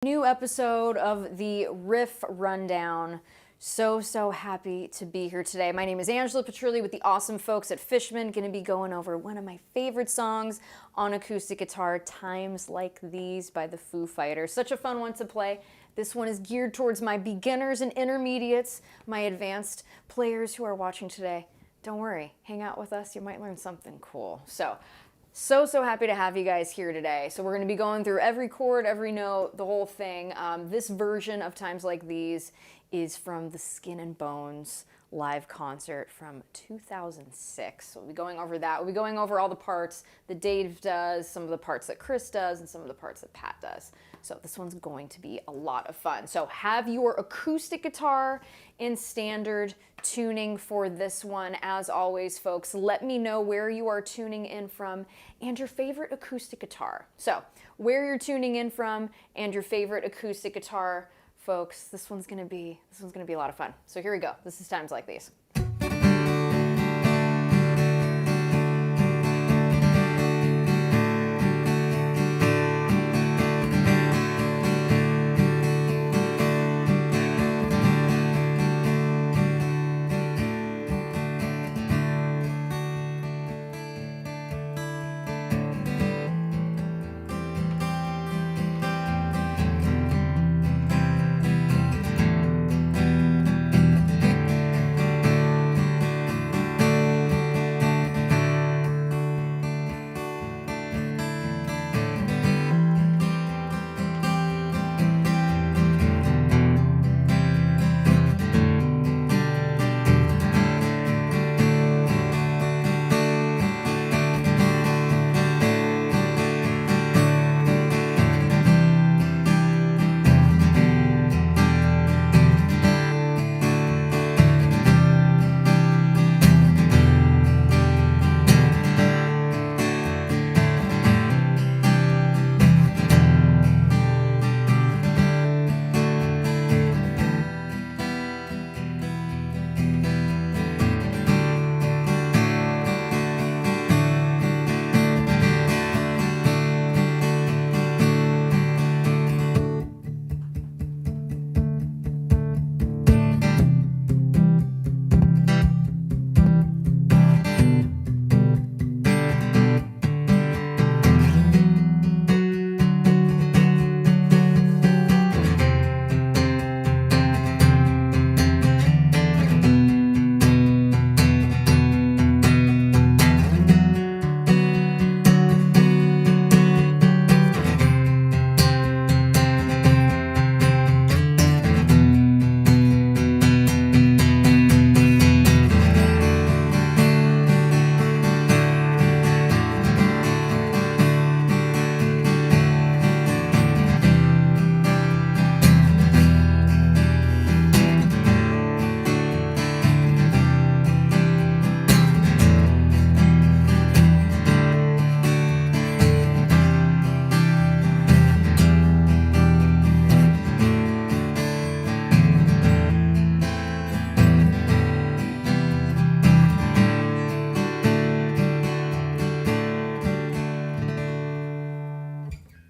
New episode of the Riff Rundown. So happy to be here today. My name is Angela Petrilli with the awesome folks at Fishman. Going to be going over one of my favorite songs on acoustic guitar, Times Like These by the Foo Fighters. Such a fun one to play. This one is geared towards my beginners and intermediates, my advanced players who are watching today. Don't worry, hang out with us. You might learn something cool. So happy to have you guys here today. So we're going to be going through every chord, every note, the whole thing. This version of Times Like These is from the Skin and Bones live concert from 2006. So we'll be going over that. We'll be going over all the parts that Dave does, some of the parts that Chris does, and some of the parts that Pat does. So this one's going to be a lot of fun. So have your acoustic guitar in standard tuning for this one. As always, folks, let me know where you are tuning in from and your favorite acoustic guitar. So where you're tuning in from and your favorite acoustic guitar, folks, this one's gonna be a lot of fun. So here we go. This is Times Like These.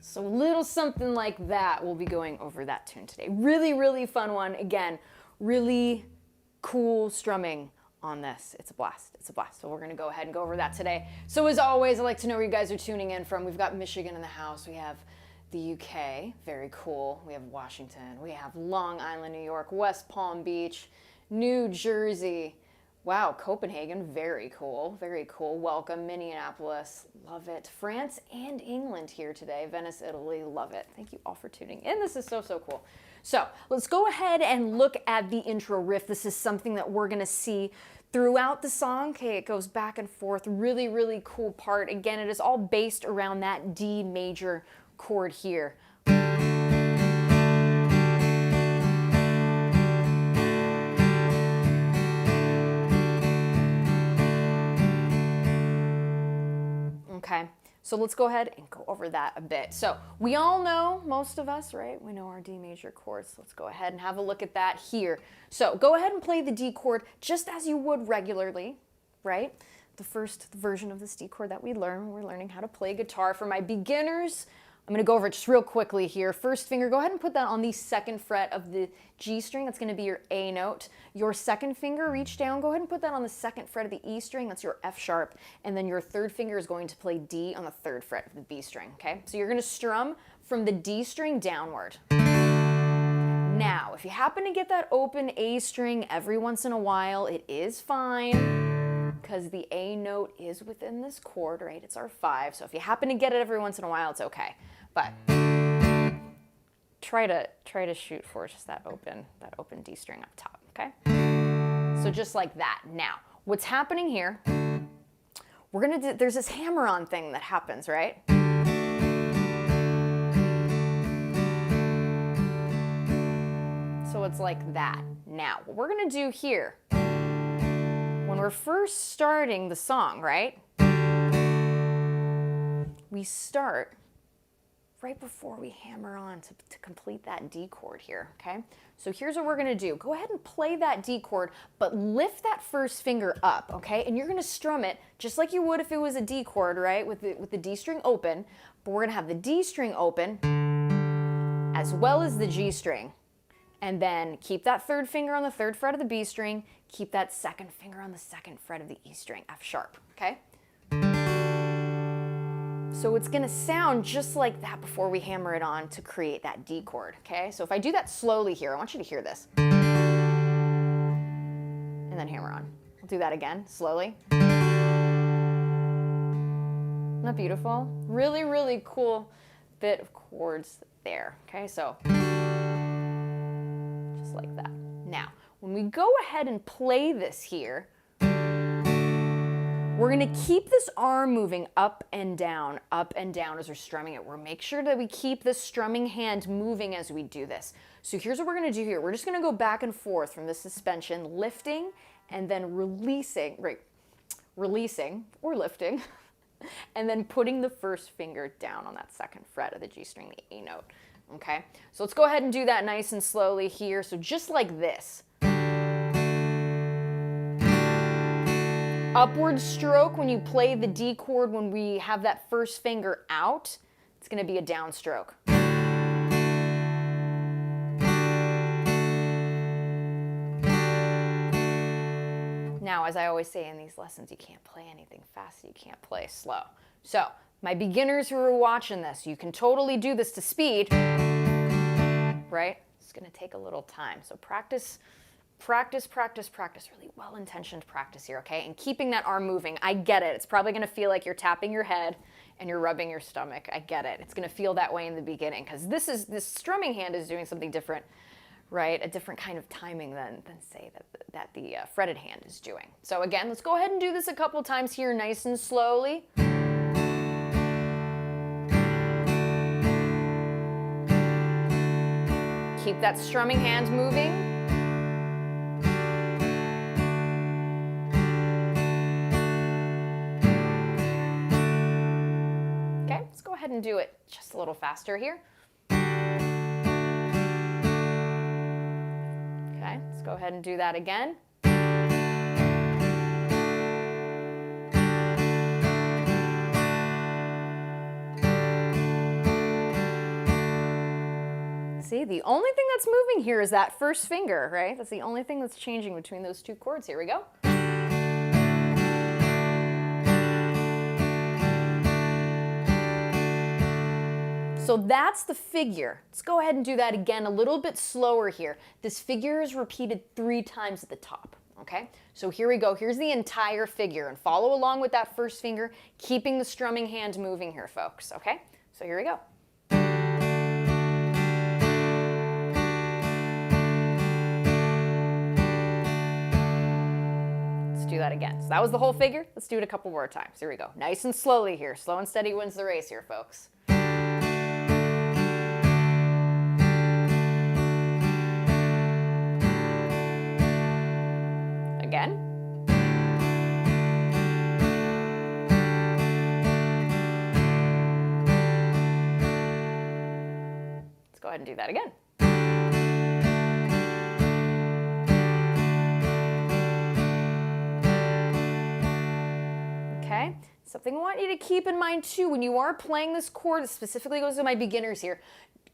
So a little something like that. We'll be going over that tune today. Really fun one. Again, really cool strumming on this. It's a blast. It's a blast. So we're going to go ahead and go over that today. So as always, I'd like to know where you guys are tuning in from. We've got Michigan in the house. We have the UK. Very cool. We have Washington. We have Long Island, New York, West Palm Beach, New Jersey. Wow, Copenhagen, very cool, very cool. Welcome, Minneapolis, love it. France and England here today. Venice, Italy, love it. Thank you all for tuning in. This is so cool. So let's go ahead and look at the intro riff. This is something that we're gonna see throughout the song. Okay, it goes back and forth, really cool part. Again, it is all based around that D major chord here. Okay, so let's go ahead and go over that a bit. So we all know, most of us, right? We know our D major chords. Let's go ahead and have a look at that here. So go ahead and play the D chord just as you would regularly, right? The first version of this D chord that we learn when we're learning how to play guitar. For my beginners, I'm gonna go over it just real quickly here. First finger, go ahead and put that on the second fret of the G string. That's gonna be your A note. Your second finger, reach down, go ahead and put that on the second fret of the E string. That's your F sharp. And then your third finger is going to play D on the third fret of the B string, okay? So you're gonna strum from the D string downward. Now, if you happen to get that open A string every once in a while, it is fine, because the A note is within this chord, right? It's our 5. So if you happen to get it every once in a while, it's okay. But try to shoot for just that open D string up top, okay? So just like that. Now, what's happening here, we're gonna do, there's this hammer-on thing that happens, right? So it's like that. Now, what we're gonna do here, when we're first starting the song, right? We start right before we hammer on to complete that D chord here, okay? So here's what we're gonna do. Go ahead and play that D chord, but lift that first finger up, okay? And you're gonna strum it just like you would if it was a D chord, right? With the D string open, but we're gonna have the D string open as well as the G string. And then keep that third finger on the third fret of the B string, keep that second finger on the second fret of the E string, F sharp, okay? So it's gonna sound just like that before we hammer it on to create that D chord, okay? So if I do that slowly here, I want you to hear this. And then hammer on. I'll do that again, slowly. Isn't that beautiful? Really, really cool bit of chords there, okay? So just like that. Now, when we go ahead and play this here, we're gonna keep this arm moving up and down as we're strumming it. We're make sure that we keep this strumming hand moving as we do this. So here's what we're gonna do here. We're just gonna go back and forth from the suspension, lifting and then releasing, right? Releasing or lifting, and then putting the first finger down on that second fret of the G string, the A note, okay? So let's go ahead and do that nice and slowly here. So just like this. Upward stroke when you play the D chord when we have that first finger out, it's gonna be a downstroke. Now, as I always say in these lessons, you can't play anything fast, you can't play slow. So, my beginners who are watching this, you can totally do this to speed, right? It's gonna take a little time. So practice, really well-intentioned practice here, okay? And keeping that arm moving. I get it. It's probably gonna feel like you're tapping your head and you're rubbing your stomach. I get it. It's gonna feel that way in the beginning because this strumming hand is doing something different, right? A different kind of timing than say that the fretted hand is doing. So again, let's go ahead and do this a couple times here, nice and slowly. Keep that strumming hand moving. Okay, let's go ahead and do it just a little faster here. Okay, let's go ahead and do that again. See, the only thing that's moving here is that first finger, right? That's the only thing that's changing between those two chords. Here we go. So that's the figure. Let's go ahead and do that again a little bit slower here. This figure is repeated 3 times at the top, okay? So here we go. Here's the entire figure, and follow along with that first finger, keeping the strumming hand moving here, folks, okay? So here we go. Do that again. So that was the whole figure. Let's do it a couple more times. Here we go. Nice and slowly here. Slow and steady wins the race here, folks. Again. Let's go ahead and do that again. Something I want you to keep in mind too, when you are playing this chord, it specifically goes to my beginners here,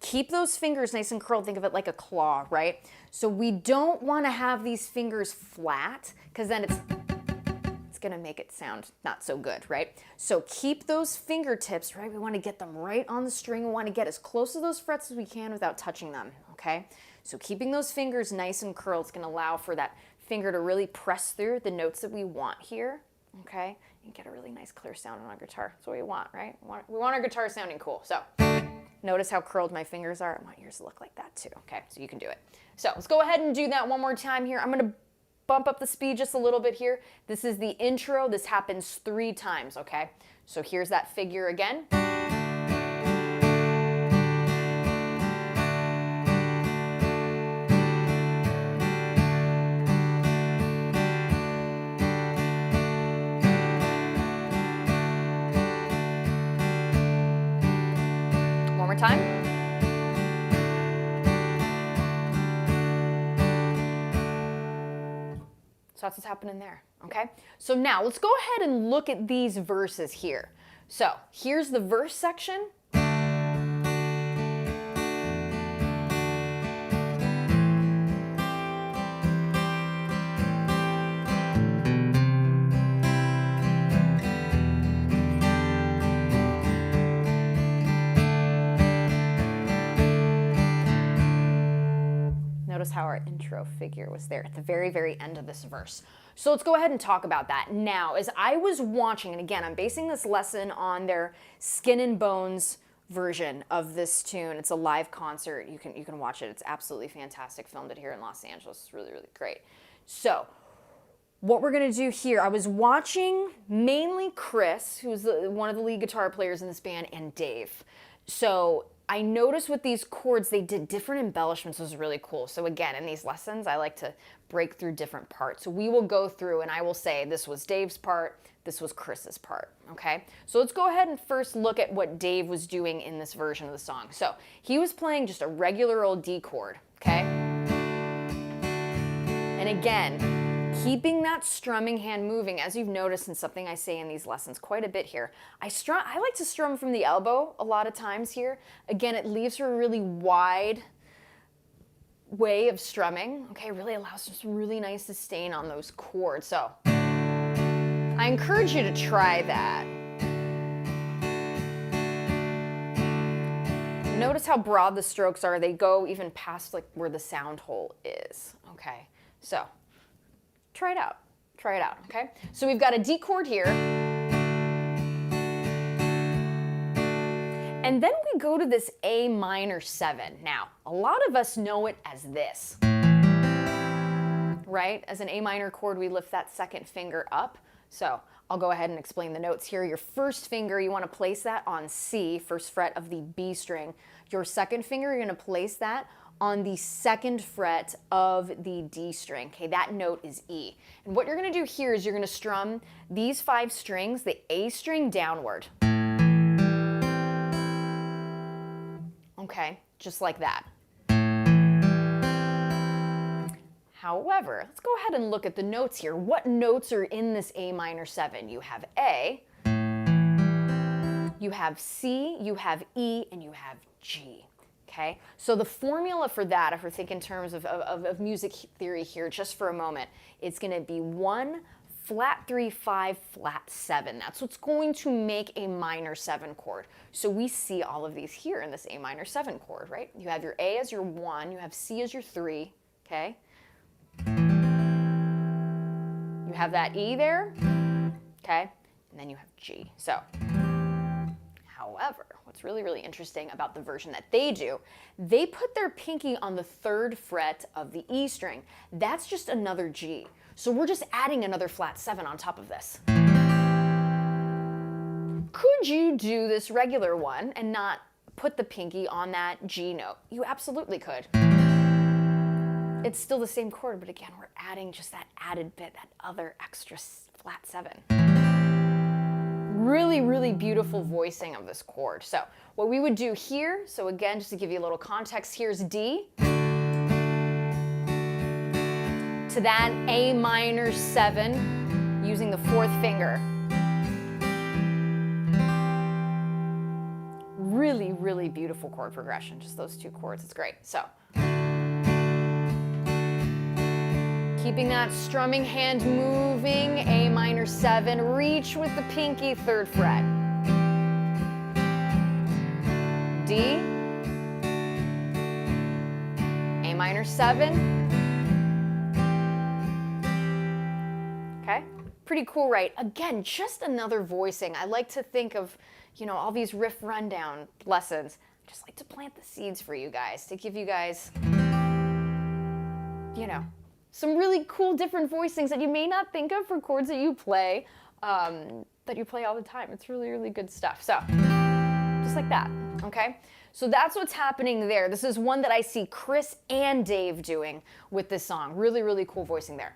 keep those fingers nice and curled. Think of it like a claw, right? So we don't want to have these fingers flat, because then it's gonna make it sound not so good, right? So keep those fingertips, right? We want to get them right on the string. We want to get as close to those frets as we can without touching them, okay? So keeping those fingers nice and curled is gonna allow for that finger to really press through the notes that we want here, okay? And get a really nice clear sound on our guitar. That's what we want, right? We want our guitar sounding cool. So notice how curled my fingers are. I want yours to look like that too, okay? So you can do it. So let's go ahead and do that one more time here. I'm gonna bump up the speed just a little bit here. This is the intro. This happens 3 times, okay? So here's that figure again. One more time. So that's what's happening there, okay? So now let's go ahead and look at these verses here. So here's the verse section. Notice how our intro figure was there at the very, very end of this verse. So let's go ahead and talk about that. Now, as I was watching, and again, I'm basing this lesson on their Skin and Bones version of this tune. It's a live concert. You can watch it. It's absolutely fantastic. Filmed it here in Los Angeles. It's really, really great. So what we're gonna do here, I was watching mainly Chris, who's one of the lead guitar players in this band, and Dave. So I noticed with these chords, they did different embellishments. It was really cool. So again, in these lessons, I like to break through different parts. So we will go through and I will say, this was Dave's part, this was Chris's part, okay? So let's go ahead and first look at what Dave was doing in this version of the song. So he was playing just a regular old D chord, okay? And again, keeping that strumming hand moving, as you've noticed, and something I say in these lessons quite a bit here, I like to strum from the elbow a lot of times here. Again, it leaves for a really wide way of strumming, okay? Really allows for some really nice sustain on those chords. So I encourage you to try that. Notice how broad the strokes are. They go even past like where the sound hole is, okay? So try it out, okay? So we've got a D chord here. And then we go to this A minor 7. Now, a lot of us know it as this, right? As an A minor chord, we lift that second finger up. So I'll go ahead and explain the notes here. Your first finger, you want to place that on C, first fret of the B string. Your second finger, you're going to place that on the second fret of the D string. Okay, that note is E. And what you're going to do here is you're going to strum these 5 strings, the A string downward. Okay, just like that. However, let's go ahead and look at the notes here. What notes are in this A minor 7? You have A, you have C, you have E, and you have G. Okay, so the formula for that, if we're thinking in terms of music theory here just for a moment, it's going to be 1, flat 3, 5, flat 7. That's what's going to make a minor 7 chord. So we see all of these here in this A minor 7 chord, right? You have your A as your 1, you have C as your 3, okay? You have that E there, okay? And then you have G. So, however, what's really, really interesting about the version that they do, they put their pinky on the 3rd fret of the E string. That's just another G. So we're just adding another flat 7 on top of this. Could you do this regular one and not put the pinky on that G note? You absolutely could. It's still the same chord, but again, we're adding just that added bit, that other extra flat 7. Really, really beautiful voicing of this chord. So what we would do here, so again, just to give you a little context, here's D to that A minor 7 using the 4th finger. really beautiful chord progression, just those two chords. It's great. So keeping that strumming hand moving, A minor 7, reach with the pinky, 3rd fret. D, A minor 7. Okay, pretty cool, right? Again, just another voicing. I like to think of, you know, all these riff rundown lessons. I just like to plant the seeds for you guys, to give you guys, you know, some really cool different voicings that you may not think of for chords that you play all the time. It's really, really good stuff. So, just like that, okay? So that's what's happening there. This is one that I see Chris and Dave doing with this song. Really, really cool voicing there.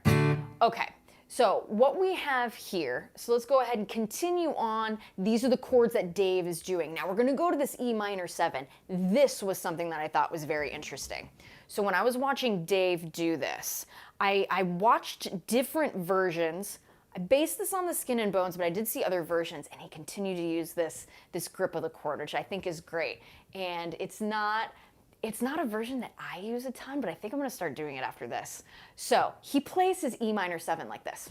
Okay, so what we have here, so let's go ahead and continue on. These are the chords that Dave is doing. Now we're gonna go to this E minor 7. This was something that I thought was very interesting. So when I was watching Dave do this, I watched different versions. I based this on the Skin and Bones, but I did see other versions, and he continued to use this grip of the chord, which I think is great. And it's not a version that I use a ton, but I think I'm gonna start doing it after this. So he plays his E minor 7 like this,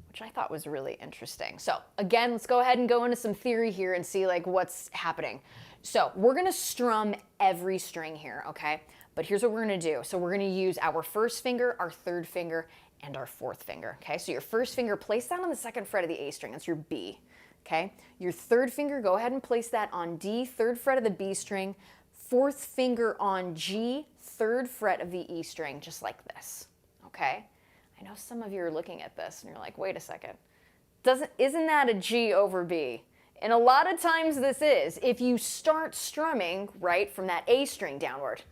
which I thought was really interesting. So again, let's go ahead and go into some theory here and see like what's happening. So we're gonna strum every string here, okay? But here's what we're gonna do. So we're gonna use our 1st finger, our 3rd finger, and our 4th finger, okay? So your 1st finger, place that on the 2nd fret of the A string, that's your B, okay? Your 3rd finger, go ahead and place that on D, 3rd fret of the B string, 4th finger on G, 3rd fret of the E string, just like this, okay? I know some of you are looking at this and you're like, wait a second, isn't that a G over B? And a lot of times this is, if you start strumming, right, from that A string downward.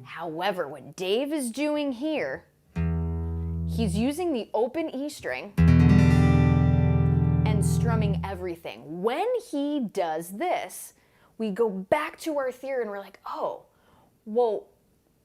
However, what Dave is doing here, he's using the open E string and strumming everything. When he does this, we go back to our theory and we're like, oh, well,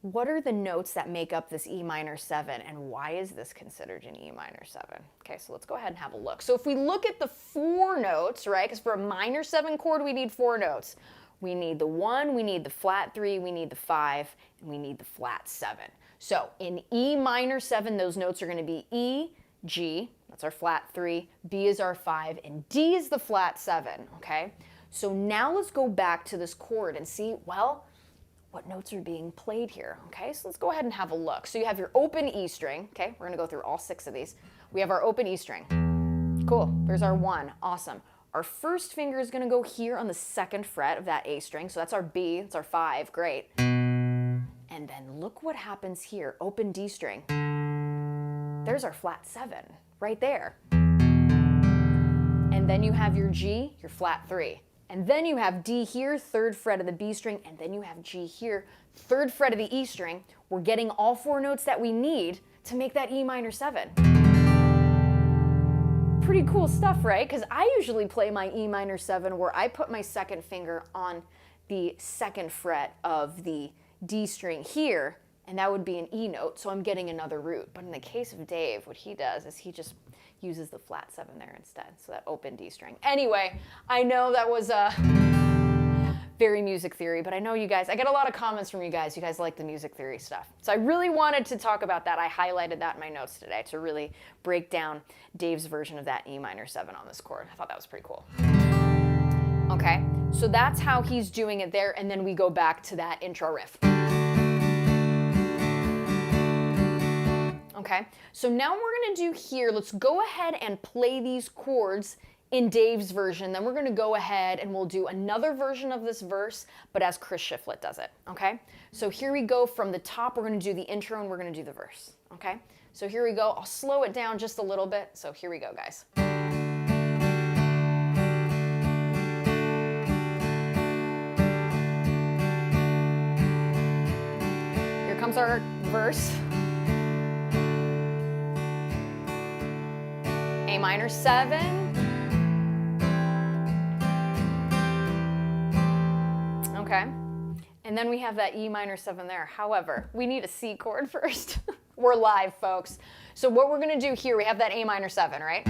what are the notes that make up this E minor 7, and why is this considered an E minor 7? Okay, so let's go ahead and have a look. So if we look at the 4 notes, right, because for a minor 7 chord, we need 4 notes. We need the 1, we need the flat 3, we need the 5, and we need the flat 7. So in E minor 7, those notes are going to be E, G, that's our flat 3, B is our 5, and D is the flat 7, okay? So now let's go back to this chord and see, well, what notes are being played here, okay? So let's go ahead and have a look. So you have your open E string, okay? We're gonna go through all 6 of these. We have our open E string. Cool, there's our 1, awesome. Our 1st finger is gonna go here on the 2nd fret of that A string, so that's our B, that's our 5, great. And then look what happens here, open D string. There's our flat 7, right there. And then you have your G, your flat 3. And then you have D here, 3rd fret of the B string, and then you have G here, 3rd fret of the E string. We're getting all 4 notes that we need to make that E minor 7. Pretty cool stuff, right? Because I usually play my E minor 7 where I put my 2nd finger on the 2nd fret of the D string here, and that would be an E note, so I'm getting another root. But in the case of Dave, what he does is he just uses the flat 7 there instead, so that open D string. Anyway, I know that was very music theory, but I know you guys, I get a lot of comments from you guys like the music theory stuff. So I really wanted to talk about that. I highlighted that in my notes today to really break down Dave's version of that E minor 7 on this chord. I thought that was pretty cool. Okay, so that's how he's doing it there, and then we go back to that intro riff. Okay, so now we're gonna do here, let's go ahead and play these chords in Dave's version. Then we're gonna go ahead and we'll do another version of this verse, but as Chris Shiflett does it, okay? So here we go from the top, we're gonna do the intro and we're gonna do the verse, okay? So here we go, I'll slow it down just a little bit. So here we go, guys. Here comes our verse. A minor 7. Okay. And then we have that E minor 7 there. However, we need a C chord first. We're live, folks. So what we're going to do here, we have that A minor 7, right?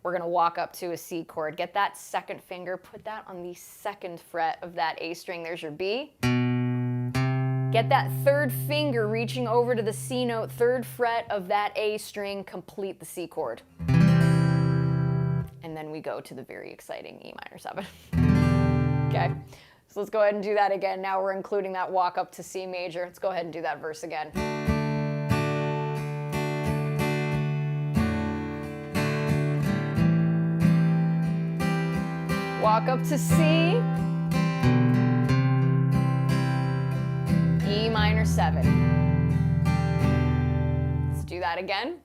we're gonna walk up to a C chord. Get that second finger, put that on the second fret of that A string. There's your B. Get that third finger reaching over to the C note, third fret of that A string, complete the C chord. And then we go to the very exciting E minor 7. Okay, so let's go ahead and do that again. Now we're including that walk up to C major. Let's go ahead and do that verse again. Walk up to C, E minor 7. Let's do that again.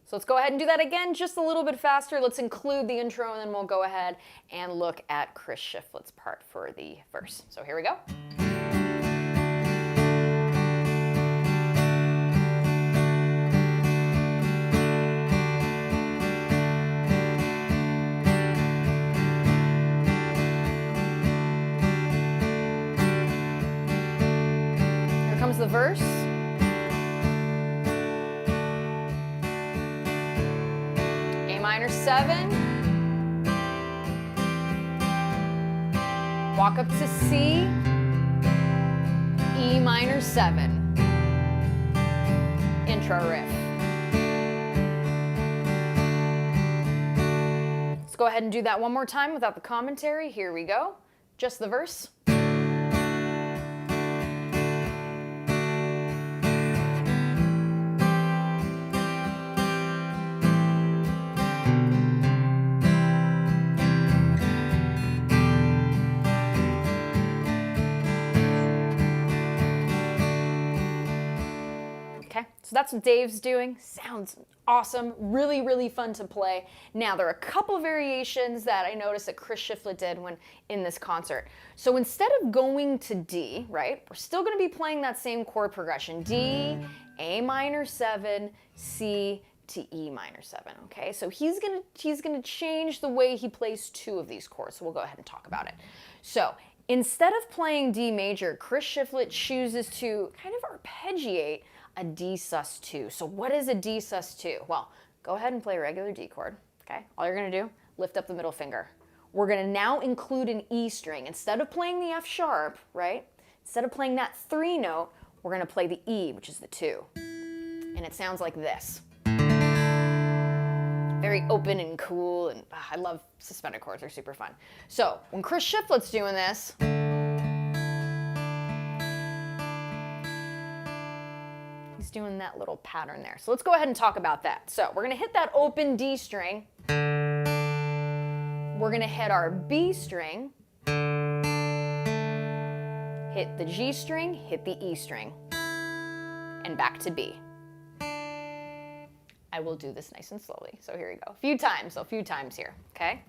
So let's go ahead and do that again, just a little bit faster. Let's include the intro, and then we'll go ahead and look at Chris Shiflett's part for the verse. So here we go. Here comes the verse. Minor 7, walk up to C, E minor 7, intro riff. Let's go ahead and do that one more time without the commentary. Here we go, just the verse. So that's what Dave's doing. Sounds awesome. Really, really fun to play. Now, there are a couple variations that I noticed that Chris Shiflett did when in this concert. So instead of going to D, right, we're still going to be playing that same chord progression. D, A minor 7, C to E minor 7, okay? So he's gonna change the way he plays two of these chords. So we'll go ahead and talk about it. So instead of playing D major, Chris Shiflett chooses to kind of arpeggiate a D sus2. So what is a D sus2? Well, go ahead and play a regular D chord, okay? All you're gonna do, lift up the middle finger. We're gonna now include an E string. Instead of playing the F sharp, right? Instead of playing that 3 note, we're gonna play the E, which is the 2. And it sounds like this. Very open and cool, and I love suspended chords, they're super fun. So when Chris Shiflett's doing this, doing that little pattern there. So let's go ahead and talk about that. So we're gonna hit that open D string. We're gonna hit our B string, hit the G string, hit the E string, and back to B. I will do this nice and slowly. So here we go. A few times here, okay?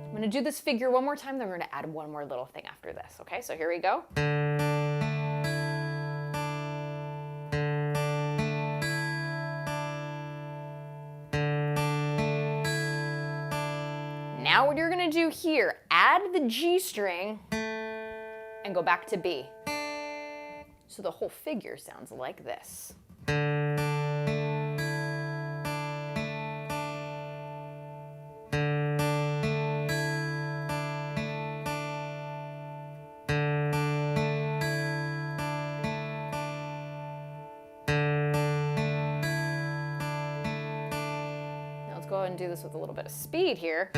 I'm gonna do this figure one more time, then we're gonna add one more little thing after this, okay? So here we go. Now what you're gonna do here, add the G string and go back to B. So the whole figure sounds like this. Go ahead and do this with a little bit of speed here.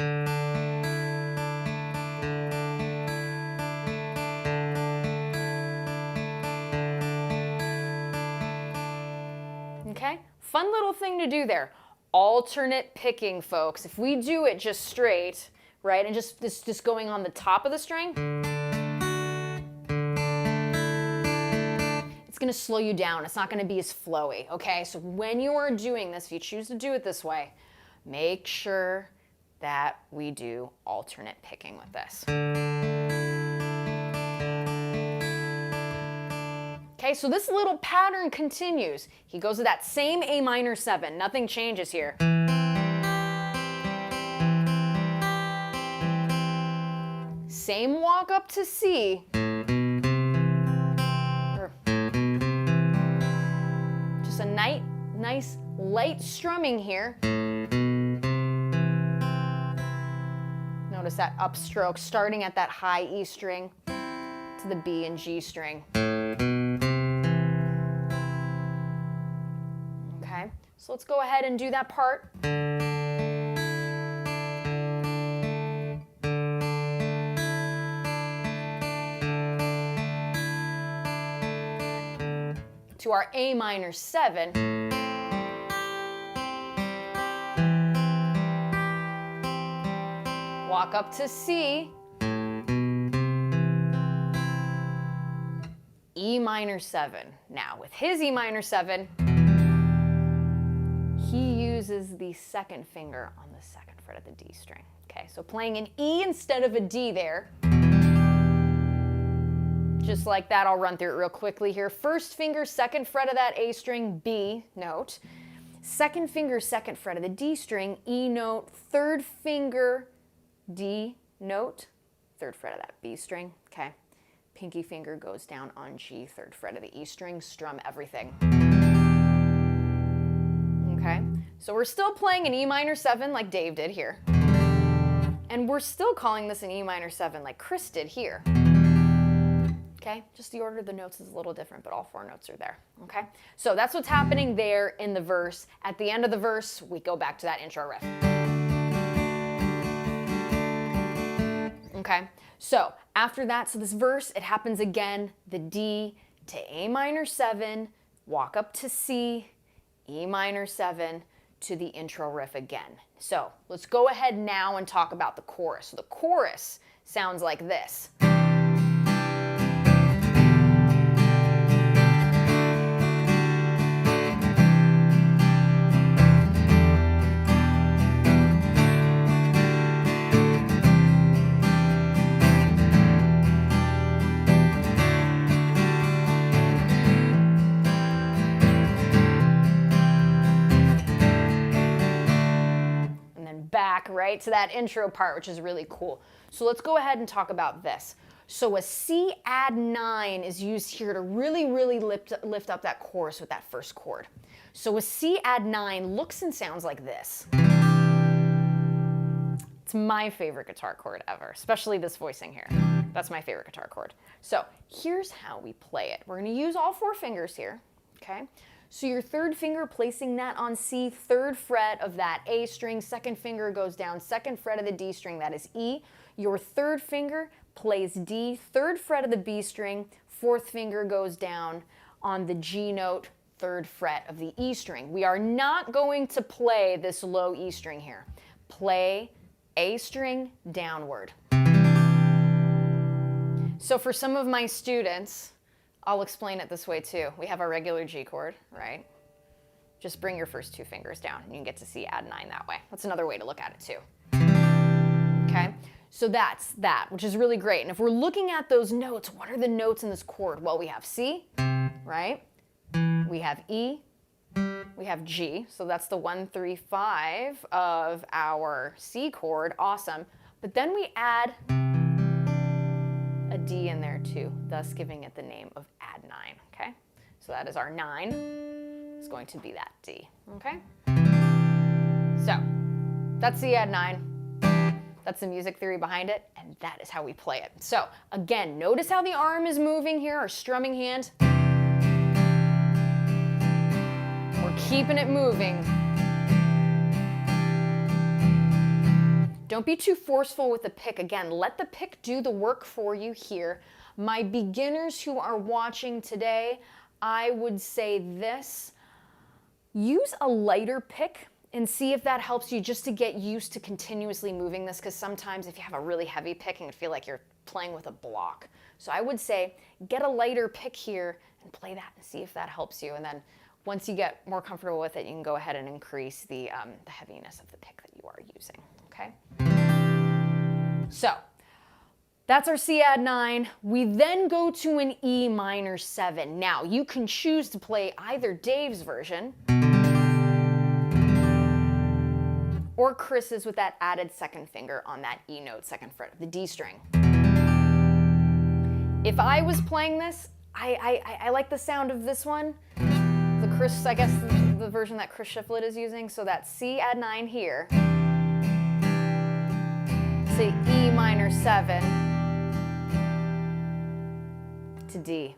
Okay, fun little thing to do there. Alternate picking, folks. If we do it just straight, right, and just going on the top of the string, going to slow you down. It's not going to be as flowy, okay? So when you are doing this, if you choose to do it this way, make sure that we do alternate picking with this. Okay, so this little pattern continues. He goes to that same A minor 7. Nothing changes here. Same walk up to C. Just a nice light strumming here. Notice that upstroke starting at that high E string to the B and G string. Okay, so let's go ahead and do that part. To our A minor 7. Walk up to C. E minor 7. Now, with his E minor 7, he uses the second finger on the second fret of the D string. Okay, so playing an E instead of a D there. Just like that, I'll run through it real quickly here. First finger, second fret of that A string, B note. Second finger, second fret of the D string, E note. Third finger, D note. Third fret of that B string, okay. Pinky finger goes down on G, third fret of the E string, strum everything. Okay, so we're still playing an E minor 7 like Dave did here. And we're still calling this an E minor 7 like Chris did here. Okay, just the order of the notes is a little different, but all 4 notes are there, okay? So that's what's happening there in the verse. At the end of the verse, we go back to that intro riff. Okay, so after that, so this verse, it happens again, the D to A minor 7, walk up to C, E minor 7, to the intro riff again. So let's go ahead now and talk about the chorus. So the chorus sounds like this. Back right to that intro part, which is really cool. So let's go ahead and talk about this. So a C add 9 is used here to really lift up that chorus with that first chord. So a C add 9 looks and sounds like this. It's my favorite guitar chord ever, especially this voicing here. That's my favorite guitar chord. So here's how we play it. We're going to use all 4 fingers here, okay? So your third finger, placing that on C, third fret of that A string, second finger goes down, second fret of the D string, that is E. Your third finger plays D, third fret of the B string, fourth finger goes down on the G note, third fret of the E string. We are not going to play this low E string here. Play A string downward. So for some of my students, I'll explain it this way too. We have our regular G chord, right? Just bring your first 2 fingers down and you can get to C add 9 that way. That's another way to look at it too. Okay, so that's that, which is really great. And if we're looking at those notes, what are the notes in this chord? Well, we have C, right? We have E, we have G. So that's the 1, 3, 5 of our C chord, awesome. But then we add a D in there too, thus giving it the name of add 9, okay? So that is our 9, is going to be that D, okay? So that's the add 9, that's the music theory behind it, and that is how we play it. So again, notice how the arm is moving here, our strumming hand. We're keeping it moving. Don't be too forceful with the pick. Again, let the pick do the work for you here. My beginners who are watching today, I would say this. Use a lighter pick and see if that helps you just to get used to continuously moving this, because sometimes if you have a really heavy pick, it can feel like you're playing with a block. So I would say get a lighter pick here and play that and see if that helps you. And then once you get more comfortable with it, you can go ahead and increase the heaviness of the pick that you are using, okay? So that's our C add 9. We then go to an E minor 7. Now you can choose to play either Dave's version or Chris's with that added second finger on that E note, second fret of the D string. If I was playing this, I like the sound of this one. The Chris, I guess the version that Chris Shiflett is using. So that C add 9 here to E minor 7 to D,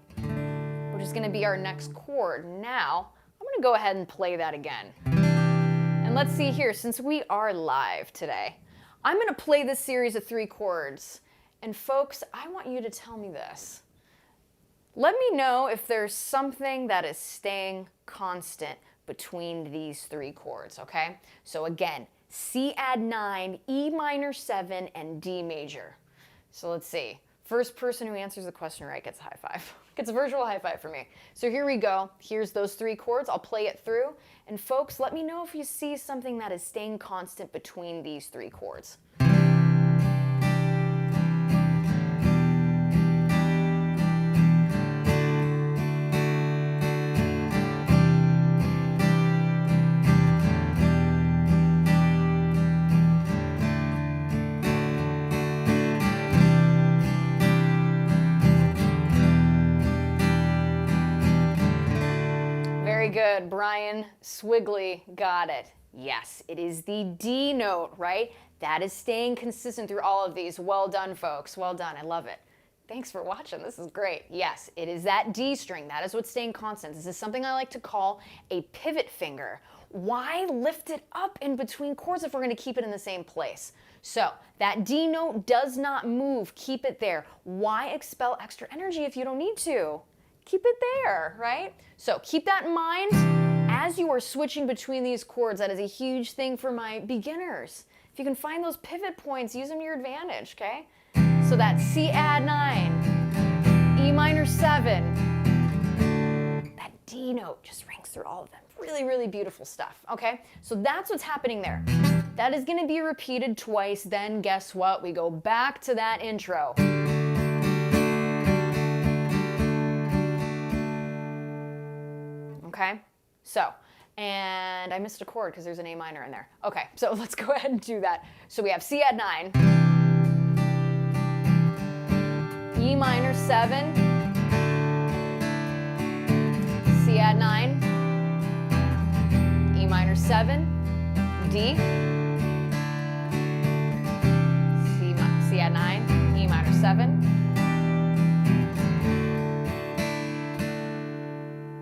which is going to be our next chord. Now, I'm going to go ahead and play that again. And let's see here, since we are live today, I'm going to play this series of 3 chords. And folks, I want you to tell me this. Let me know if there's something that is staying constant between these 3 chords, okay? So again, C add 9, E minor 7, and D major. So let's see. First person who answers the question right gets a high five. Gets a virtual high five from me. So here we go. Here's those 3 chords. I'll play it through. And folks, let me know if you see something that is staying constant between these 3 chords. Good. Brian Swigley got it. Yes, it is the D note, right? That is staying consistent through all of these. Well done, folks. Well done. I love it. Thanks for watching. This is great. Yes, it is that D string. That is what's staying constant. This is something I like to call a pivot finger. Why lift it up in between chords if we're going to keep it in the same place? So that D note does not move. Keep it there. Why expel extra energy if you don't need to? Keep it there, right? So keep that in mind as you are switching between these chords. That is a huge thing for my beginners. If you can find those pivot points, use them to your advantage, okay? So that C add 9, E minor 7, that D note just rings through all of them. Really, really beautiful stuff, okay? So that's what's happening there. That is gonna be repeated twice, then guess what? We go back to that intro. Okay, so, and I missed a chord because there's an A minor in there. Okay, so let's go ahead and do that. So we have C add 9, E minor 7, C add 9, E minor 7, D, C add 9, E minor 7,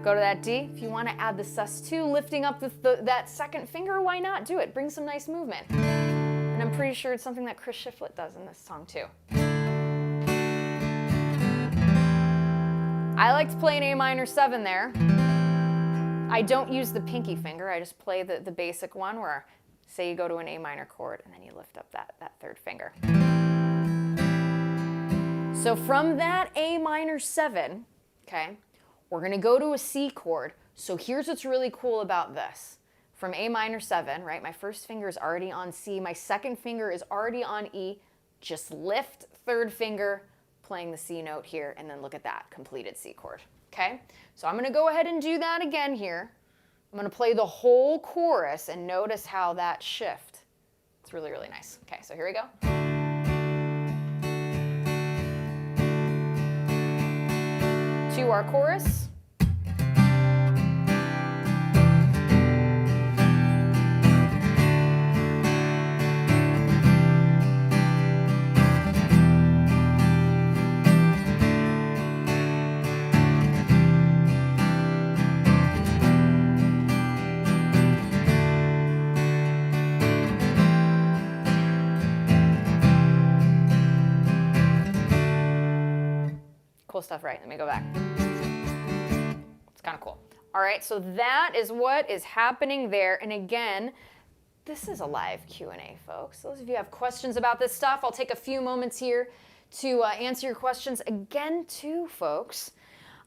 go to that D. If you want to add the sus2, lifting up that second finger, why not do it? Bring some nice movement. And I'm pretty sure it's something that Chris Shiflett does in this song too. I like to play an A minor 7 there. I don't use the pinky finger. I just play the basic one where, say you go to an A minor chord and then you lift up that 3rd finger. So from that A minor 7, okay, we're going to go to a C chord. So here's what's really cool about this. From A minor 7, right, my first finger is already on C, my second finger is already on E. Just lift 3rd finger, playing the C note here, and then look at that, completed C chord, okay? So I'm going to go ahead and do that again here. I'm going to play the whole chorus and notice how that shift. It's really, really nice. Okay, so here we go. To our chorus. Cool stuff, right? Let me go back. It's kind of cool. All right, so that is what is happening there. And again, this is a live Q&A, folks. Those of you who have questions about this stuff, I'll take a few moments here to answer your questions again too, folks.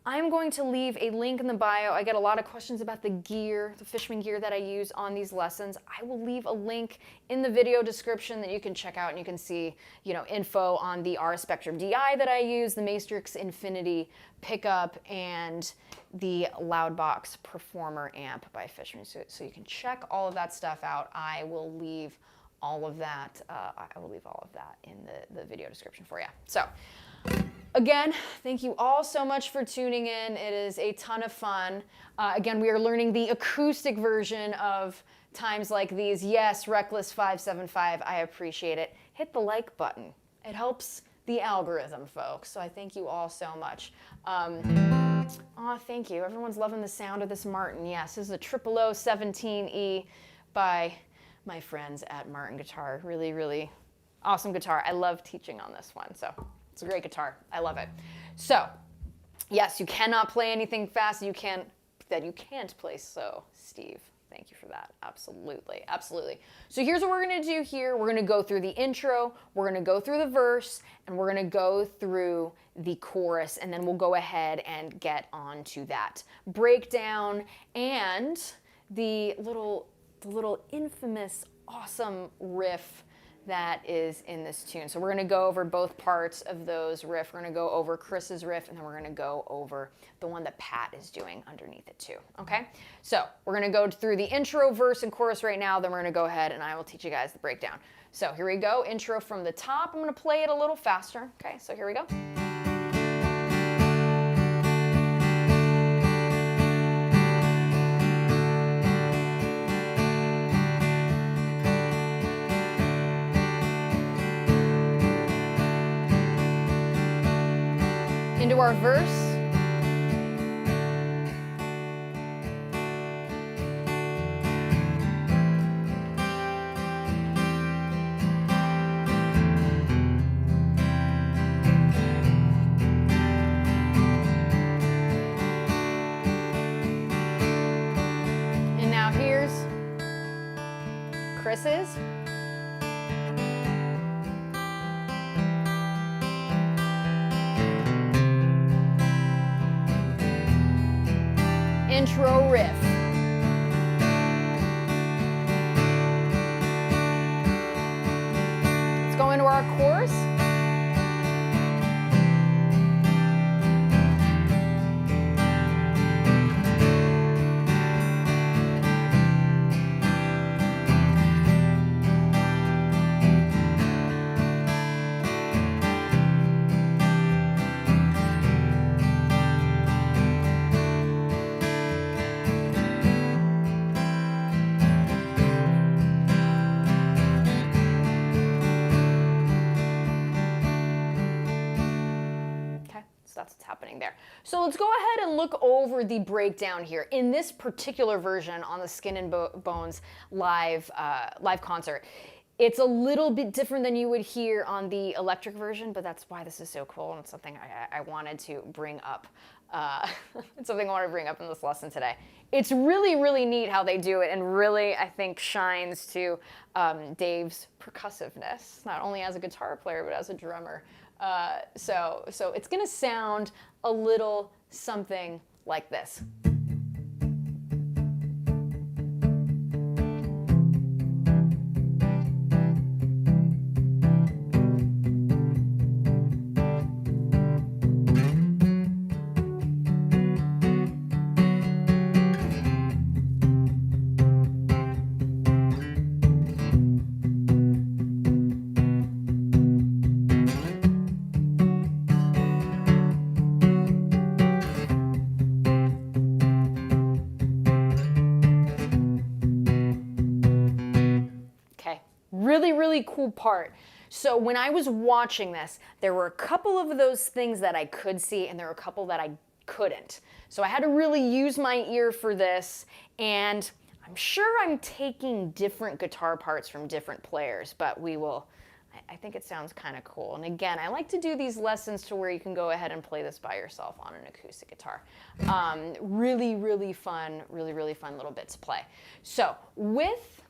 I'm going to leave a link in the bio. I get a lot of questions about the gear, the Fishman gear that I use on these lessons. I will leave a link in the video description that you can check out, and you can see, info on the RS Spectrum DI that I use, the Matrix Infinity pickup, and the Loudbox Performer amp by Fishman. So you can check all of that stuff out. I will leave all of that. In the video description for you. So. Again, thank you all so much for tuning in. It is a ton of fun. Again, we are learning the acoustic version of Times Like These. Yes, Reckless 575, I appreciate it. Hit the like button. It helps the algorithm, folks. So I thank you all so much. Thank you. Everyone's loving the sound of this Martin. Yes, this is a 00017E by my friends at Martin Guitar. Really, really awesome guitar. I love teaching on this one. So. It's a great guitar. I love it. So, yes, you cannot play anything fast that you can't play. So, Steve, thank you for that. Absolutely, absolutely. So here's what we're going to do here. We're going to go through the intro, we're going to go through the verse, and we're going to go through the chorus, and then we'll go ahead and get on to that breakdown and the little infamous, awesome riff that is in this tune. So we're going to go over both parts of those riff. We're going to go over Chris's riff, and then we're going to go over the one that Pat is doing underneath it too. Okay? So we're going to go through the intro, verse, and chorus right now. Then we're going to go ahead and I will teach you guys the breakdown. So here we go. Intro from the top. I'm going to play it a little faster. Okay? So here we go. Into our verse. And now here's Chris's. Intro riff. Let's go into our chorus. So let's go ahead and look over the breakdown here. In this particular version on the Skin and Bones live concert, it's a little bit different than you would hear on the electric version, but that's why this is so cool, and it's something I wanted to bring up. It's something I want to bring up in this lesson today. It's really, really neat how they do it, and really, I think, shines to Dave's percussiveness, not only as a guitar player, but as a drummer. So it's going to sound a little something like this. Really, really cool part. So when I was watching this, there were a couple of those things that I could see, and there were a couple that I couldn't. So I had to really use my ear for this, and I'm sure I'm taking different guitar parts from different players, but I think it sounds kind of cool. And again, I like to do these lessons to where you can go ahead and play this by yourself on an acoustic guitar. Really, really fun, really, really fun little bit to play. So with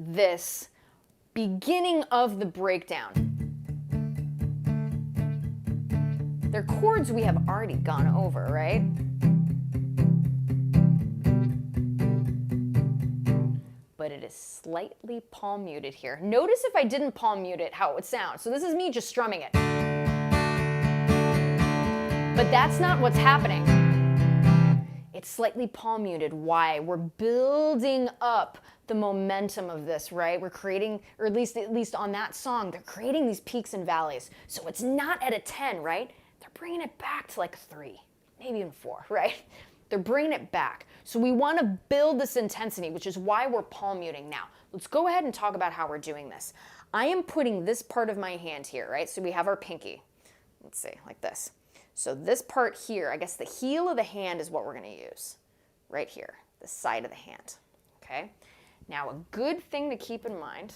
this beginning of the breakdown. They're chords we have already gone over, right? But it is slightly palm muted here. Notice if I didn't palm mute it, how it would sound. So this is me just strumming it. But that's not what's happening. It's slightly palm muted. Why? We're building up the momentum of this, right? We're creating, or at least on that song, they're creating these peaks and valleys. So it's not at a 10, right? They're bringing it back to like a 3, maybe even 4, right? They're bringing it back. So we want to build this intensity, which is why we're palm muting. Now, let's go ahead and talk about how we're doing this. I am putting this part of my hand here, right? So we have our pinky. Let's see, like this. So this part here, I guess the heel of the hand is what we're going to use. Right here, the side of the hand. Okay? Now, a good thing to keep in mind,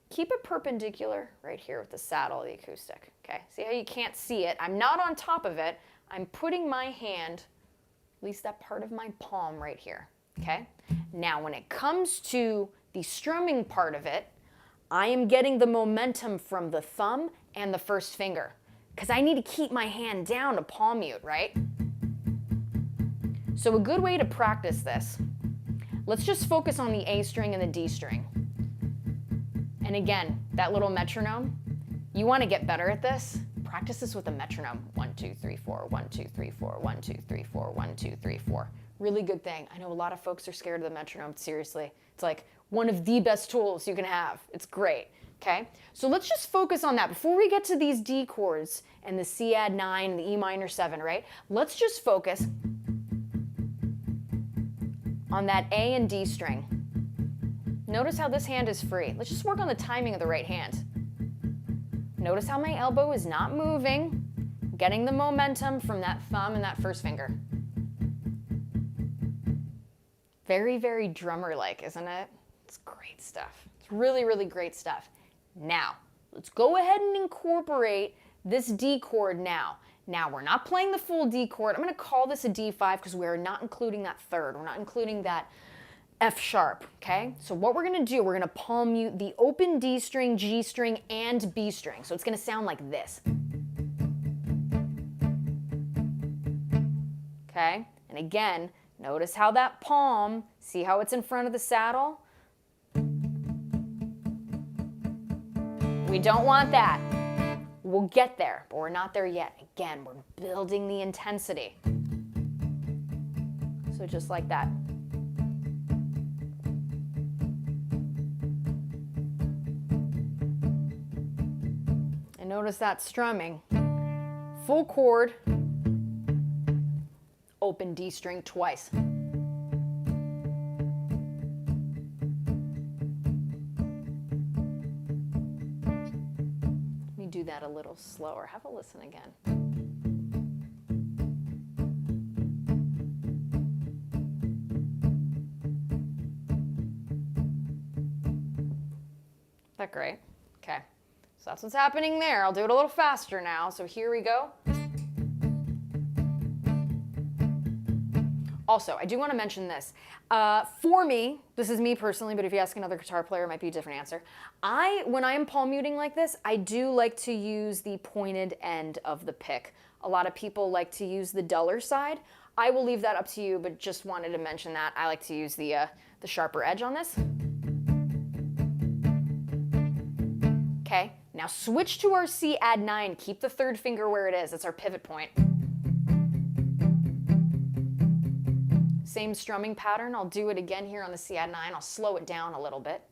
keep it perpendicular right here with the saddle of the acoustic. Okay? See how you can't see it? I'm not on top of it. I'm putting my hand, at least that part of my palm right here. Okay? Now, when it comes to the strumming part of it, I am getting the momentum from the thumb and the first finger, because I need to keep my hand down to palm mute, right? So a good way to practice this, let's just focus on the A string and the D string. And again, that little metronome, you want to get better at this, practice this with a metronome. 1, 2, 3, 4, 1, 2, 3, 4, 1, 2, 3, 4, 1, 2, 3, 4. Really good thing. I know a lot of folks are scared of the metronome, seriously. It's like one of the best tools you can have. It's great. Okay, so let's just focus on that. Before we get to these D chords and the C add 9 and the E minor 7, right? Let's just focus on that A and D string. Notice how this hand is free. Let's just work on the timing of the right hand. Notice how my elbow is not moving, getting the momentum from that thumb and that first finger. Very, very drummer-like, isn't it? It's great stuff. It's really, really great stuff. Now, let's go ahead and incorporate this D chord now. Now, we're not playing the full D chord. I'm going to call this a D5 because we're not including that third. We're not including that F sharp, okay? So what we're going to do, we're going to palm mute the open D string, G string, and B string. So it's going to sound like this. Okay? And again, notice how that palm, see how it's in front of the saddle? We don't want that. We'll get there, but we're not there yet. Again, we're building the intensity. So just like that. And notice that strumming. Full chord, open D string twice. Do that a little slower. Have a listen again. That great? Okay. So that's what's happening there. I'll do it a little faster now. So here we go. Also, I do want to mention this. For me, this is me personally, but if you ask another guitar player, it might be a different answer. When I am palm muting like this, I do like to use the pointed end of the pick. A lot of people like to use the duller side. I will leave that up to you, but just wanted to mention that. I like to use the sharper edge on this. Okay, now switch to our C add 9. Keep the third finger where it is. That's our pivot point. Same strumming pattern. I'll do it again here on the C add 9. I'll slow it down a little bit.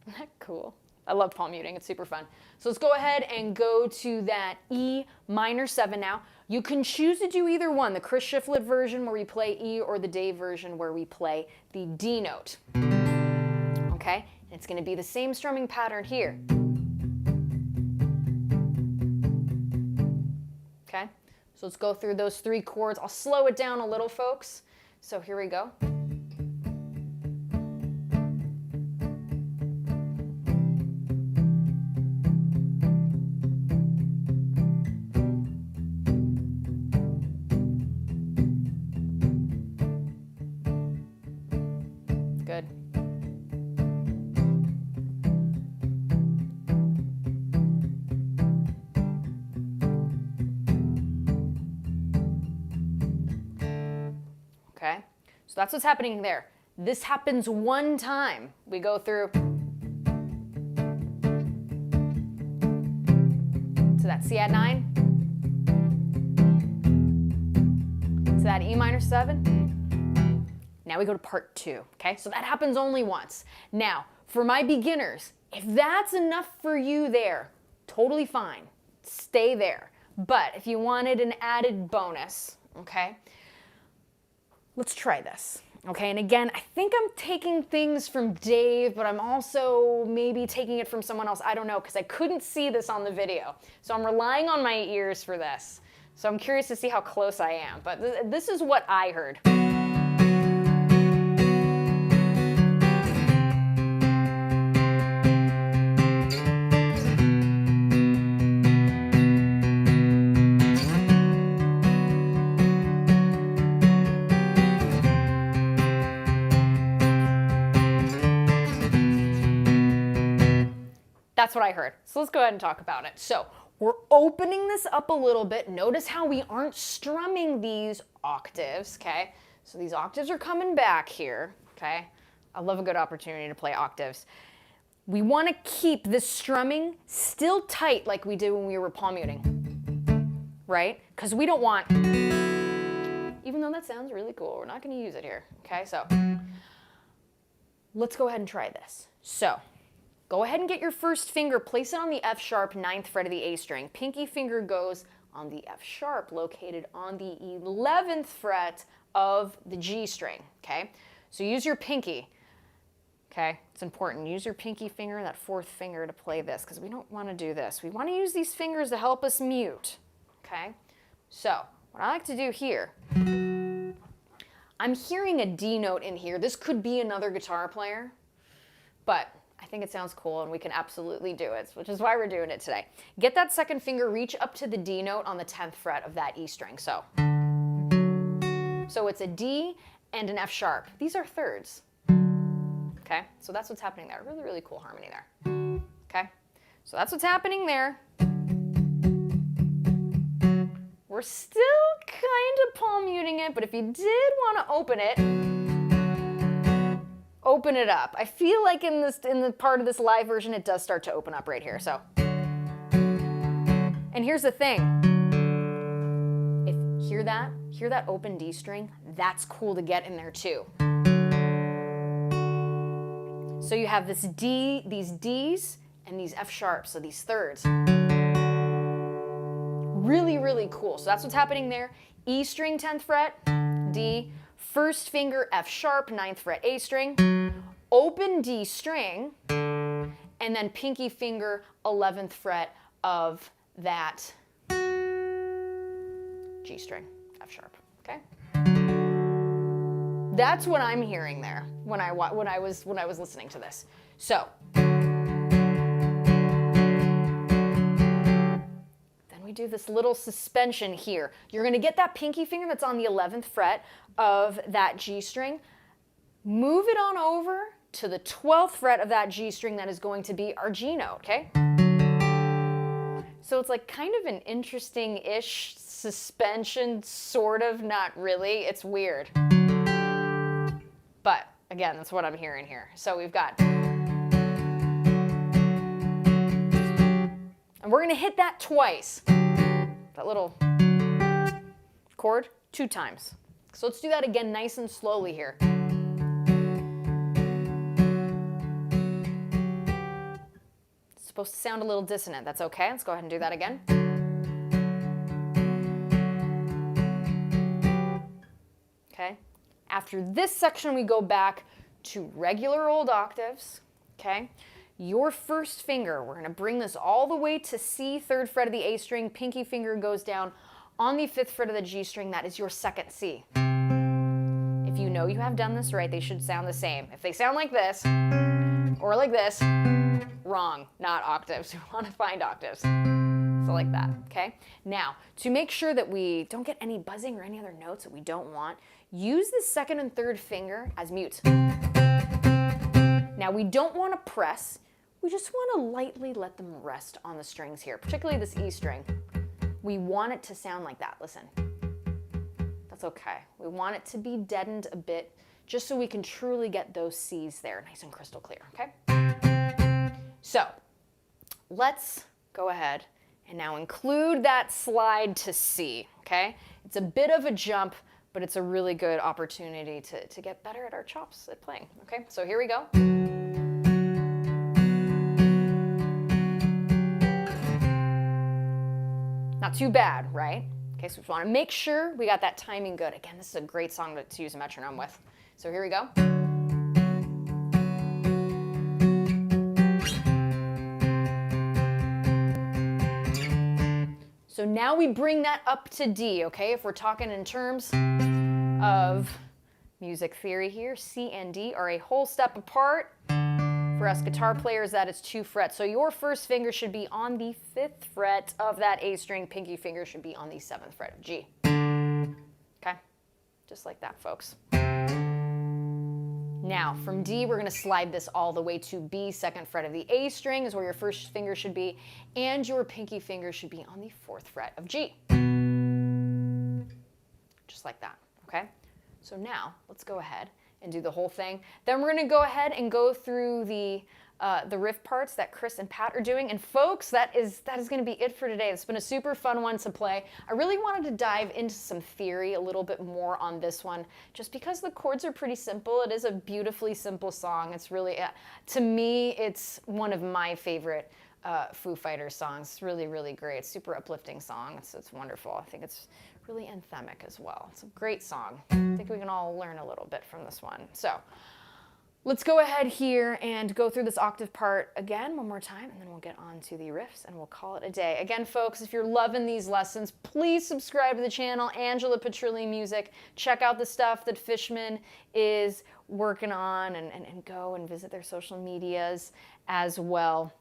Isn't that cool? I love palm muting. It's super fun. So let's go ahead and go to that E minor 7 now. You can choose to do either one, the Chris Shiflett version where we play E or the Dave version where we play the D note. Okay? And it's going to be the same strumming pattern here. Okay? So let's go through those 3 chords. I'll slow it down a little, folks. So here we go. Good. Okay, so that's what's happening there. This happens one time. We go through to that C add 9, to that E minor 7. Now we go to part 2, okay? So that happens only once. Now, for my beginners, if that's enough for you there, totally fine. Stay there. But if you wanted an added bonus, okay, let's try this, okay? And again, I think I'm taking things from Dave, but I'm also maybe taking it from someone else. I don't know, because I couldn't see this on the video. So I'm relying on my ears for this. So I'm curious to see how close I am. But this is what I heard. That's what I heard. So let's go ahead and talk about it. So we're opening this up a little bit. Notice how we aren't strumming these octaves, okay? So these octaves are coming back here, okay? I love a good opportunity to play octaves. We want to keep this strumming still tight like we did when we were palm muting, right? Because we don't want, even though that sounds really cool, we're not going to use it here, okay? So let's go ahead and try this. So go ahead and get your first finger, place it on the F sharp, 9th fret of the A string. Pinky finger goes on the F sharp, located on the 11th fret of the G string, okay? So use your pinky, okay? It's important. Use your pinky finger, that 4th finger, to play this, because we don't want to do this. We want to use these fingers to help us mute, okay? So what I like to do here, I'm hearing a D note in here. This could be another guitar player, but I think it sounds cool and we can absolutely do it, which is why we're doing it today. Get that 2nd finger, reach up to the D note on the 10th fret of that E string. So it's a D and an F sharp. These are thirds. Okay, so that's what's happening there. Really, really cool harmony there. Okay, so that's what's happening there. We're still kind of palm muting it, but if you did want to open it up. I feel like in the part of this live version, it does start to open up right here. So, and here's the thing. Hear that open D string? That's cool to get in there too. So you have this D, these Ds, and these F sharps, so these thirds. Really, really cool. So that's what's happening there. E string, 10th fret, D, 1st finger, F sharp, 9th fret, A string, open D string, and then pinky finger, 11th fret of that G string, F sharp, okay? That's what I'm hearing there when I was listening to this. So then we do this little suspension here. You're going to get that pinky finger that's on the 11th fret of that G string, move it on over to the 12th fret of that G string that is going to be our G note, okay? So it's like kind of an interesting-ish suspension, sort of, not really. It's weird. But again, that's what I'm hearing here. So we've got, and we're gonna hit that twice, that little chord, 2 times. So let's do that again nice and slowly here. It's supposed to sound a little dissonant. That's okay. Let's go ahead and do that again. Okay. After this section, we go back to regular old octaves. Okay. Your first finger, we're going to bring this all the way to C, 3rd fret of the A string. Pinky finger goes down on the 5th fret of the G string. That is your 2nd C. If you know you have done this right, they should sound the same. If they sound like this or like this, wrong, not octaves. We want to find octaves. So like that, okay? Now, to make sure that we don't get any buzzing or any other notes that we don't want, use the second and third finger as mutes. Now, we don't want to press. We just want to lightly let them rest on the strings here, particularly this E string. We want it to sound like that. Listen. That's okay. We want it to be deadened a bit just so we can truly get those C's there nice and crystal clear, okay? So, let's go ahead and now include that slide to C, okay? It's a bit of a jump, but it's a really good opportunity to get better at our chops at playing, okay? So here we go. Not too bad, right? Okay, so we want to make sure we got that timing good. Again, this is a great song to use a metronome with. So here we go. So now we bring that up to D, okay? If we're talking in terms of music theory here, C and D are a whole step apart. For us guitar players, that is 2 frets. So your first finger should be on the 5th fret of that A string. Pinky finger should be on the 7th fret of G. Okay? Just like that, folks. Now, from D, we're going to slide this all the way to B. 2nd fret of the A string is where your first finger should be, and your pinky finger should be on the 4th fret of G. Just like that, okay? So now, let's go ahead and do the whole thing. Then we're going to go ahead and go through the riff parts that Chris and Pat are doing. And folks, that is going to be it for today. It's been a super fun one to play. I really wanted to dive into some theory a little bit more on this one, just because the chords are pretty simple. It is a beautifully simple song. It's really, to me, it's one of my favorite Foo Fighters songs. It's really, really great. Super uplifting song. It's wonderful. I think it's really anthemic as well. It's a great song. I think we can all learn a little bit from this one. So let's go ahead here and go through this octave part again one more time, and then we'll get on to the riffs and we'll call it a day. Again, folks, if you're loving these lessons, please subscribe to the channel, Angela Petrilli Music. Check out the stuff that Fishman is working on, and go and visit their social medias as well.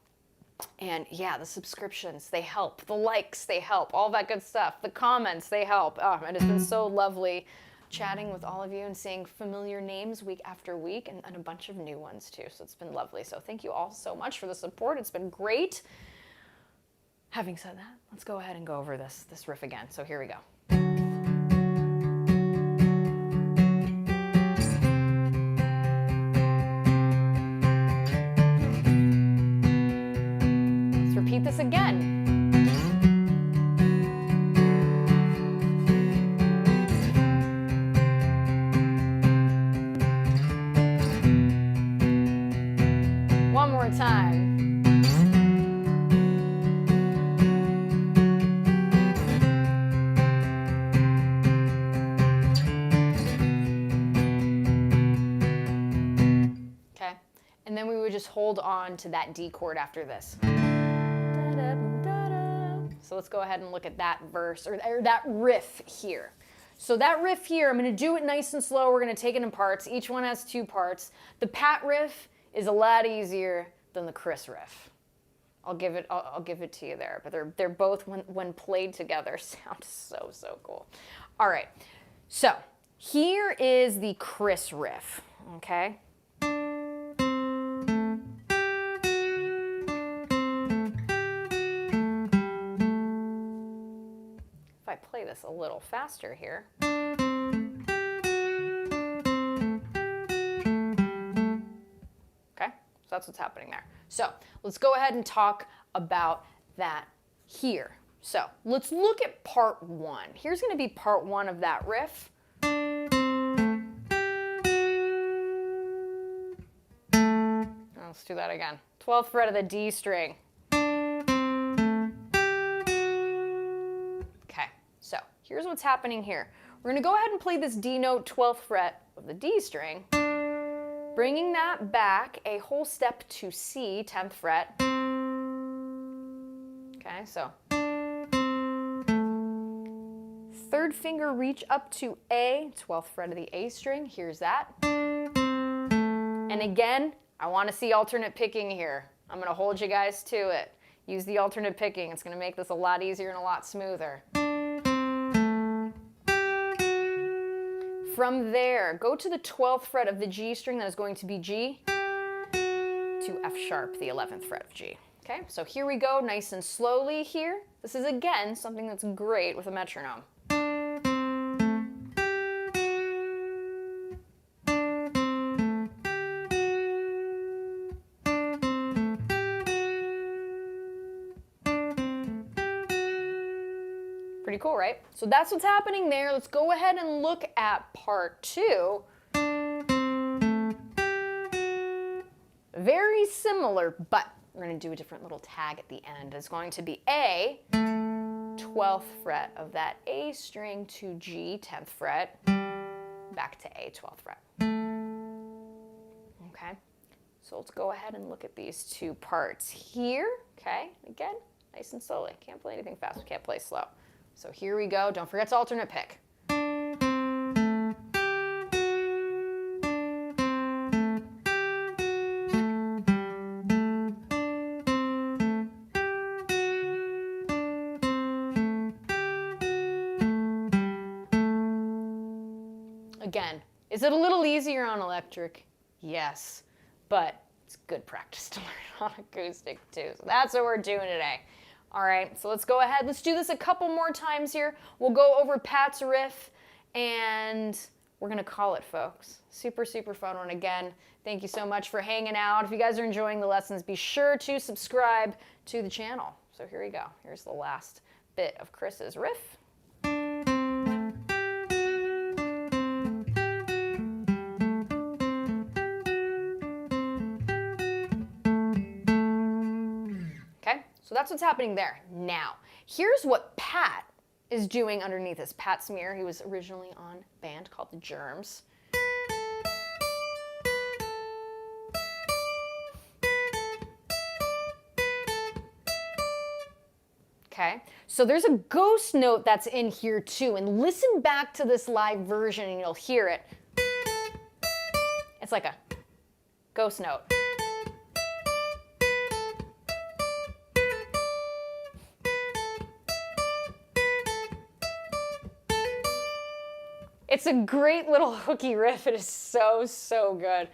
And yeah, the subscriptions, they help. The likes, they help. All that good stuff. The comments, they help. Oh, it has been so lovely chatting with all of you and seeing familiar names week after week, and a bunch of new ones too. So it's been lovely. So thank you all so much for the support. It's been great. Having said that, let's go ahead and go over this riff again. So here we go. Repeat this again. One more time. Okay, and then we would just hold on to that D chord after this. So let's go ahead and look at that verse, or that riff here. So that riff here, I'm going to do it nice and slow. We're going to take it in parts. Each one has 2 parts. The Pat riff is a lot easier than the Chris riff. I'll give it to you there. But they're both, when played together, sound so cool. All right. So here is the Chris riff. Okay. I play this a little faster here. Okay, so that's what's happening there. So let's go ahead and talk about that here. So let's look at part 1. Here's going to be part 1 of that riff. Let's do that again. 12th fret of the D string. So here's what's happening here. We're going to go ahead and play this D note 12th fret of the D string, bringing that back a whole step to C, 10th fret. Okay, so third finger reach up to A, 12th fret of the A string. Here's that. And again, I want to see alternate picking here. I'm going to hold you guys to it. Use the alternate picking. It's going to make this a lot easier and a lot smoother. From there, go to the 12th fret of the G string that is going to be G to F sharp, the 11th fret of G. Okay, so here we go, nice and slowly here. This is again something that's great with a metronome. Pretty cool, right? So that's what's happening there. Let's go ahead and look at part 2. Very similar, but we're going to do a different little tag at the end. It's going to be A, 12th fret of that A string to G, 10th fret, back to A, 12th fret. Okay, so let's go ahead and look at these two parts here. Okay, again, nice and slowly. Can't play anything fast, we can't play slow. So here we go. Don't forget to alternate pick. Again, is it a little easier on electric? Yes, but it's good practice to learn on acoustic too. So that's what we're doing today. All right, so let's go ahead. Let's do this a couple more times here. We'll go over Pat's riff, and we're gonna call it, folks. Super, super fun one. Again, thank you so much for hanging out. If you guys are enjoying the lessons, be sure to subscribe to the channel. So here we go. Here's the last bit of Chris's riff. So that's what's happening there. Now, here's what Pat is doing underneath this. Pat Smear, he was originally on a band called the Germs. Okay, so there's a ghost note that's in here too, and listen back to this live version and you'll hear it. It's like a ghost note. It's a great little hooky riff. It is so, so good.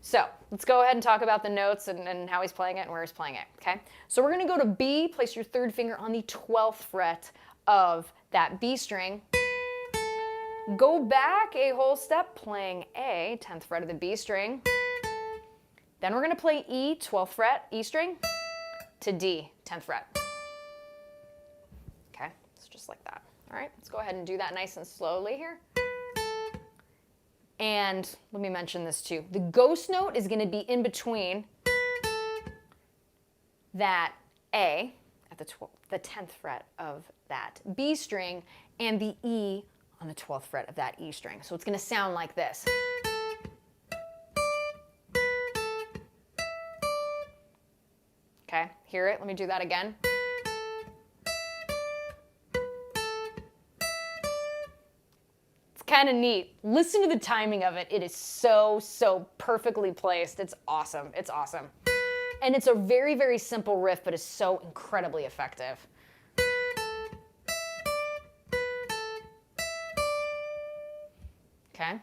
So let's go ahead and talk about the notes and how he's playing it and where he's playing it, okay? So we're gonna go to B, place your third finger on the 12th fret of that B string. Go back a whole step, playing A, 10th fret of the B string. Then we're gonna play E, 12th fret, E string, to D, 10th fret. Okay, it's just like that. All right, let's go ahead and do that nice and slowly here. And let me mention this too. The ghost note is going to be in between that A at the 10th fret of that B string and the E on the 12th fret of that E string. So it's going to sound like this. Okay, hear it? Let me do that again. Kind of neat. Listen to the timing of it. It is so, so perfectly placed. It's awesome. It's awesome. And it's a very, very simple riff, but it's so incredibly effective. Okay.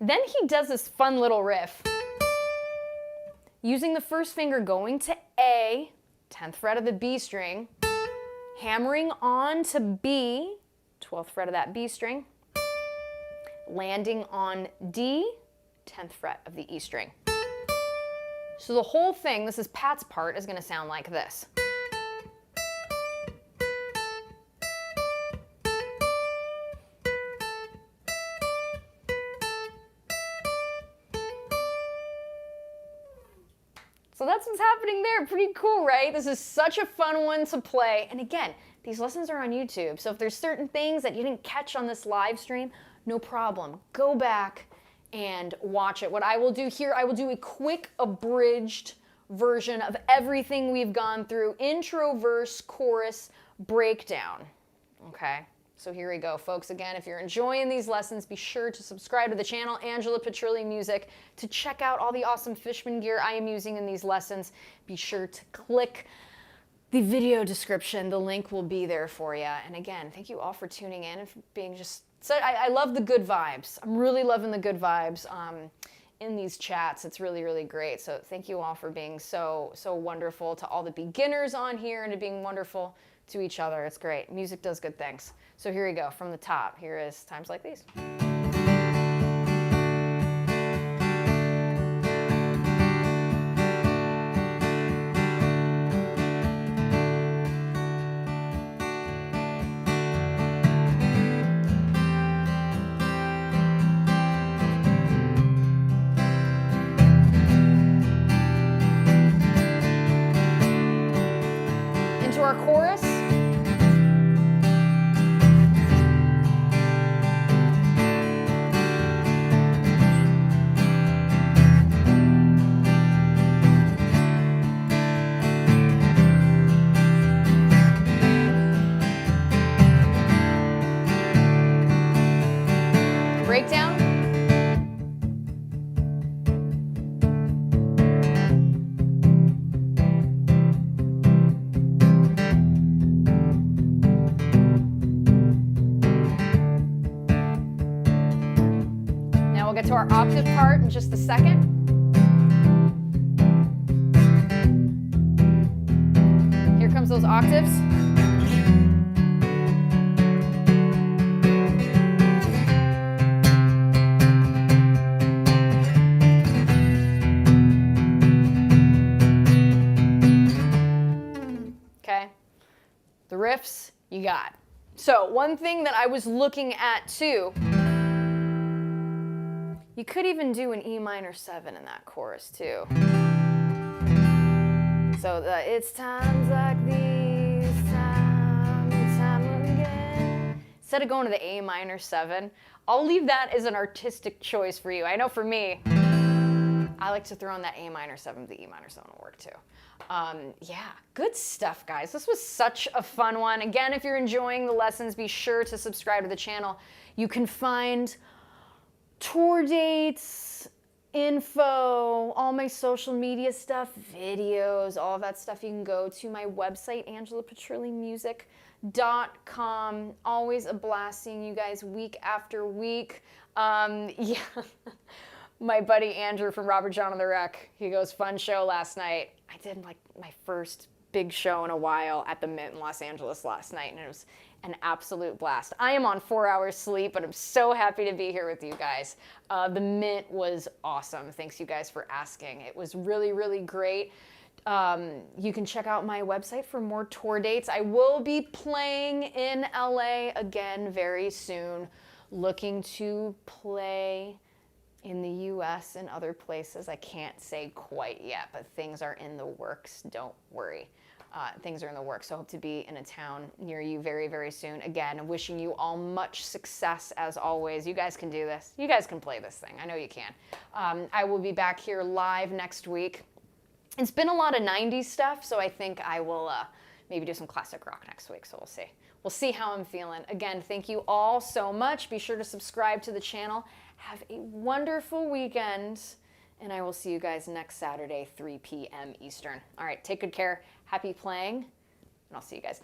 Then he does this fun little riff. Using the first finger going to A, 10th fret of the B string, hammering on to B, 12th fret of that B string, landing on D, 10th fret of the E string. So the whole thing, this is Pat's part, is going to sound like this. So that's what's happening there. Pretty cool, right? This is such a fun one to play. And again, these lessons are on YouTube. So if there's certain things that you didn't catch on this live stream, no problem. Go back and watch it. What I will do here, I will do a quick abridged version of everything we've gone through, intro, verse, chorus, breakdown. Okay, so here we go, folks. Again, if you're enjoying these lessons, be sure to subscribe to the channel, Angela Petrilli Music, to check out all the awesome Fishman gear I am using in these lessons. Be sure to click the video description. The link will be there for you. And again, thank you all for tuning in and for being just so, I love the good vibes. I'm really loving the good vibes in these chats. It's really, really great. So thank you all for being so wonderful to all the beginners on here and to being wonderful to each other. It's great. Music does good things. So here we go from the top. Here is Times Like These. Into our chorus. Breakdown. Now we'll get to our octave part in just a second. Here comes those octaves. Okay, the riffs you got. So one thing that I was looking at too, you could even do an E minor 7 in that chorus too. So it's times like these, time and time again. Instead of going to the A minor 7, I'll leave that as an artistic choice for you. I know for me, I like to throw in that A minor 7, the E minor 7 will work too. Yeah, good stuff, guys. This was such a fun one. Again, if you're enjoying the lessons, be sure to subscribe to the channel. You can find tour dates, info, all my social media stuff, videos, all of that stuff. You can go to my website, AngelaPetrilliMusic.com. Always a blast seeing you guys week after week. Yeah. My buddy Andrew from Robert John on the Wreck, he goes, fun show last night. I did like my first big show in a while at the Mint in Los Angeles last night, and it was an absolute blast. I am on 4 hours sleep, but I'm so happy to be here with you guys. The Mint was awesome. Thanks you guys for asking. It was really, really great. You can check out my website for more tour dates. I will be playing in LA again very soon, looking to play in the US and other places. I can't say quite yet, but things are in the works. Don't worry. Things are in the works. So I hope to be in a town near you very, very soon. Again, wishing you all much success as always. You guys can do this. You guys can play this thing. I know you can. I will be back here live next week. It's been a lot of 90s stuff, so I think I will maybe do some classic rock next week, so we'll see. We'll see how I'm feeling. Again, thank you all so much. Be sure to subscribe to the channel. Have a wonderful weekend, and I will see you guys next Saturday, 3 p.m. Eastern. All right, take good care. Happy playing, and I'll see you guys next